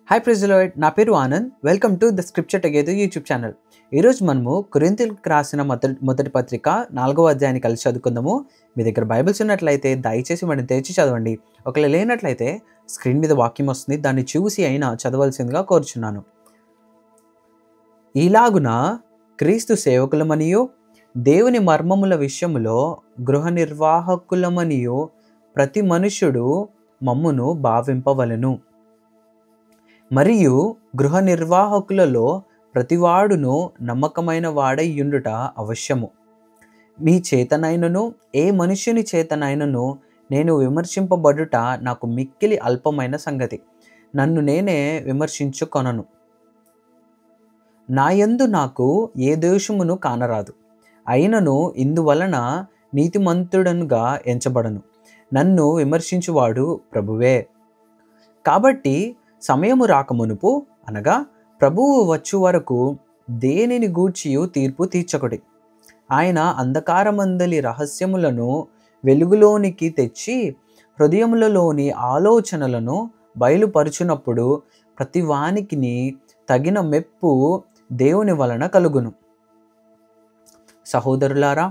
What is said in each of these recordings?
Hi praise the lord. నా పేరు Anand. Welcome to the scripture together YouTube channel. ఈరోజు మనము కొరింథీయులకు రాసిన మొదటి పత్రిక 4వ అధ్యాయాన్ని కలిసి చదువుకుందాము. మీ దగ్గర బైబిల్స్ ఉన్నట్లయితే దయచేసి వాటిని తెరిచి చదవండి. ఒకవేళ లేనట్లయితే స్క్రీన్ మీద వాక్యం వస్తుంది, దాన్ని చూసి అయినా చదవాల్సిందిగా కోరుచున్నాను. ఈలాగున క్రీస్తు సేవకులమనియు దేవుని మర్మముల విషయములో గృహ నిర్వాహకులమనియు ప్రతి మనుష్యుడు మమ్మును భావింపవలెను. మరియు గృహ నిర్వాహకులలో ప్రతివాడును నమ్మకమైన వాడై యుండుట అవశ్యము. మీ చేతనైనను ఏ మనుష్యుని చేతనైనను నేను విమర్శింపబడుట నాకు మిక్కిలి అల్పమైన సంగతి. నన్ను నేనే విమర్శించుకొనను. నాయందు నాకు ఏ దోషమును కానరాదు. అయినను ఇందువలన నీతిమంతుడనుగా ఎంచబడను. నన్ను విమర్శించువాడు ప్రభువే. కాబట్టి సమయము రాకమునుపు అనగా ప్రభువు వచ్చు వరకు దేనిని గూర్చియు తీర్పు తీర్చకుడి. ఆయన అంధకారమందలి రహస్యములను వెలుగులోనికి తెచ్చి హృదయములలోని ఆలోచనలను బయలుపరుచునప్పుడు ప్రతి వానికిని తగిన మెప్పు దేవుని వలన కలుగును. సహోదరులారా,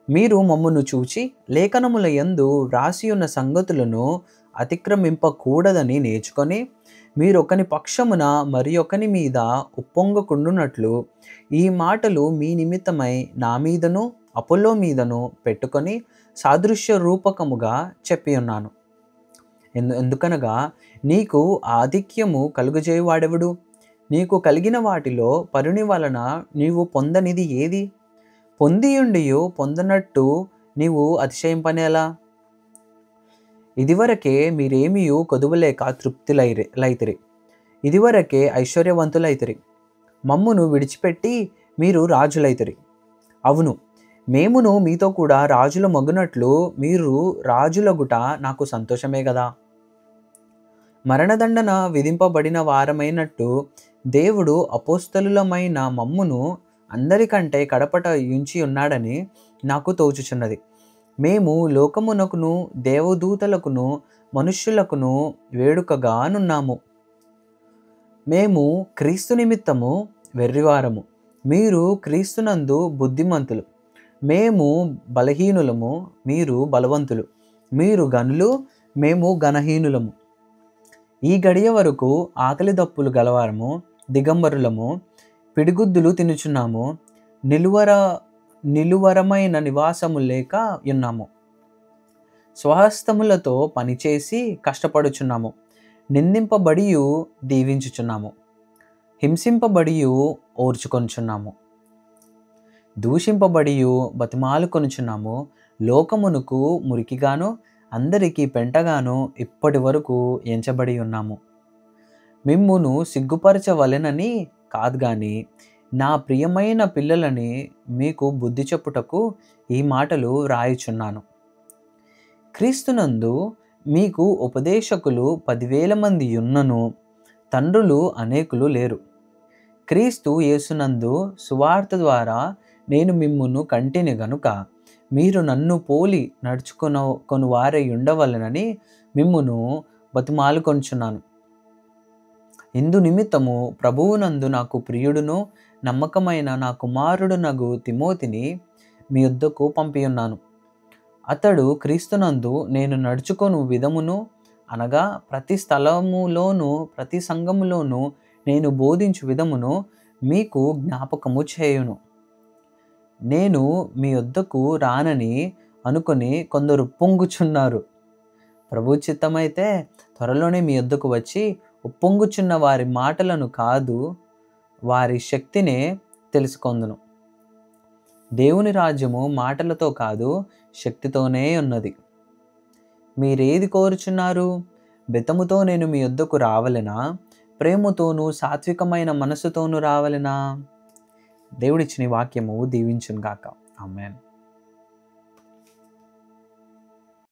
మీరు మమ్మును చూచి లేఖనముల యందు వ్రాసియున్న సంగతులను అతిక్రమింపకూడదని నేర్చుకొని మీరొకని పక్షమున మరి ఒకని మీద ఉప్పొంగకుండునట్లు ఈ మాటలు మీ నిమిత్తమై నా మీదను అపోల్లో మీదను పెట్టుకొని సాదృశ్య రూపకముగా చెప్పి ఉన్నాను. ఎందుకనగా నీకు ఆధిక్యము కలుగజేయువాడెవడు? నీకు కలిగిన వాటిలో పరుని వలన నీవు పొందనిది ఏది? పొందియుండియు పొందనట్టు నీవు అతిశయింపనేలా? ఇదివరకే మీరేమియు కొదువలేక తృప్తులైతిరి. ఇదివరకే ఐశ్వర్యవంతులైతిరి. మమ్మును విడిచిపెట్టి మీరు రాజులైతిరి. అవును, మేమును మీతో కూడా రాజుల మగునట్లు మీరు రాజులగుట నాకు సంతోషమే గదా. మరణదండన విధింపబడిన వారమైనట్టు దేవుడు అపోస్తలులమైన మమ్మును అందరికంటే కడపట ఉంచి ఉన్నాడని నాకు తోచుచున్నది. మేము లోకమునకును దేవదూతలకును మనుష్యులకును వేడుకగానున్నాము. మేము క్రీస్తు నిమిత్తము వెర్రివారము, మీరు క్రీస్తునందు బుద్ధిమంతులు. మేము బలహీనులము, మీరు బలవంతులు. మీరు గనులు, మేము ఘనహీనులము. ఈ గడియ వరకు ఆకలి దప్పులు గలవారము, దిగంబరులము, పిడిగుద్దులు తినుచున్నాము, నిలువరమైన నివాసము లేక ఉన్నాము. స్వహస్తములతో పనిచేసి కష్టపడుచున్నాము. నిందింపబడియు దీవించుచున్నాము, హింసింపబడియు ఓర్చుకొనుచున్నాము, దూషింపబడియు బతిమాలుకొనుచున్నాము. లోకమునకు మురికిగాను అందరికీ పెంటగాను ఇప్పటి వరకు ఎంచబడి ఉన్నాము. మిమ్మును సిగ్గుపరచవలెనని కాదు గాని నా ప్రియమైన పిల్లలని మీకు బుద్ధి చెప్పుటకు ఈ మాటలు రాయుచున్నాను. క్రీస్తునందు మీకు ఉపదేశకులు 10,000 మంది యున్నను తండ్రులు అనేకులు లేరు. క్రీస్తు యేసునందు సువార్త ద్వారా నేను మిమ్మును కంటిని గనుక మీరు నన్ను పోలి నడుచుకొను వారై ఉండవలెనని మిమ్మును బతిమాలుకొనుచున్నాను. ఇందు నిమిత్తము ప్రభువునందు నాకు ప్రియుడును నమ్మకమైన నా కుమారుడునగు తిమోతిని మీ యొద్దకు పంపియున్నాను. అతడు క్రీస్తునందు నేను నడుచుకొను విధమును అనగా ప్రతి స్థలములోను ప్రతి సంఘములోను నేను బోధించు విధమును మీకు జ్ఞాపకము చేయును. నేను మీ యొద్దకు రానని అనుకొని కొందరు పొంగుచున్నారు. ప్రభు చిత్తమైతే త్వరలోనే మీ యొద్దకు వచ్చి ఉప్పొంగుచున్న వారి మాటలను కాదు, వారి శక్తినే తెలుసుకొందును. దేవుని రాజ్యము మాటలతో కాదు, శక్తితోనే ఉన్నది. మీరేది కోరుచున్నారు? బెతముతో నేను మీ యొద్దకు రావలెనా? ప్రేమతోనూ సాత్వికమైన మనసుతోనూ రావలెనా? దేవుడిచ్చిన వాక్యము దీవించును గాక. ఆమేన్.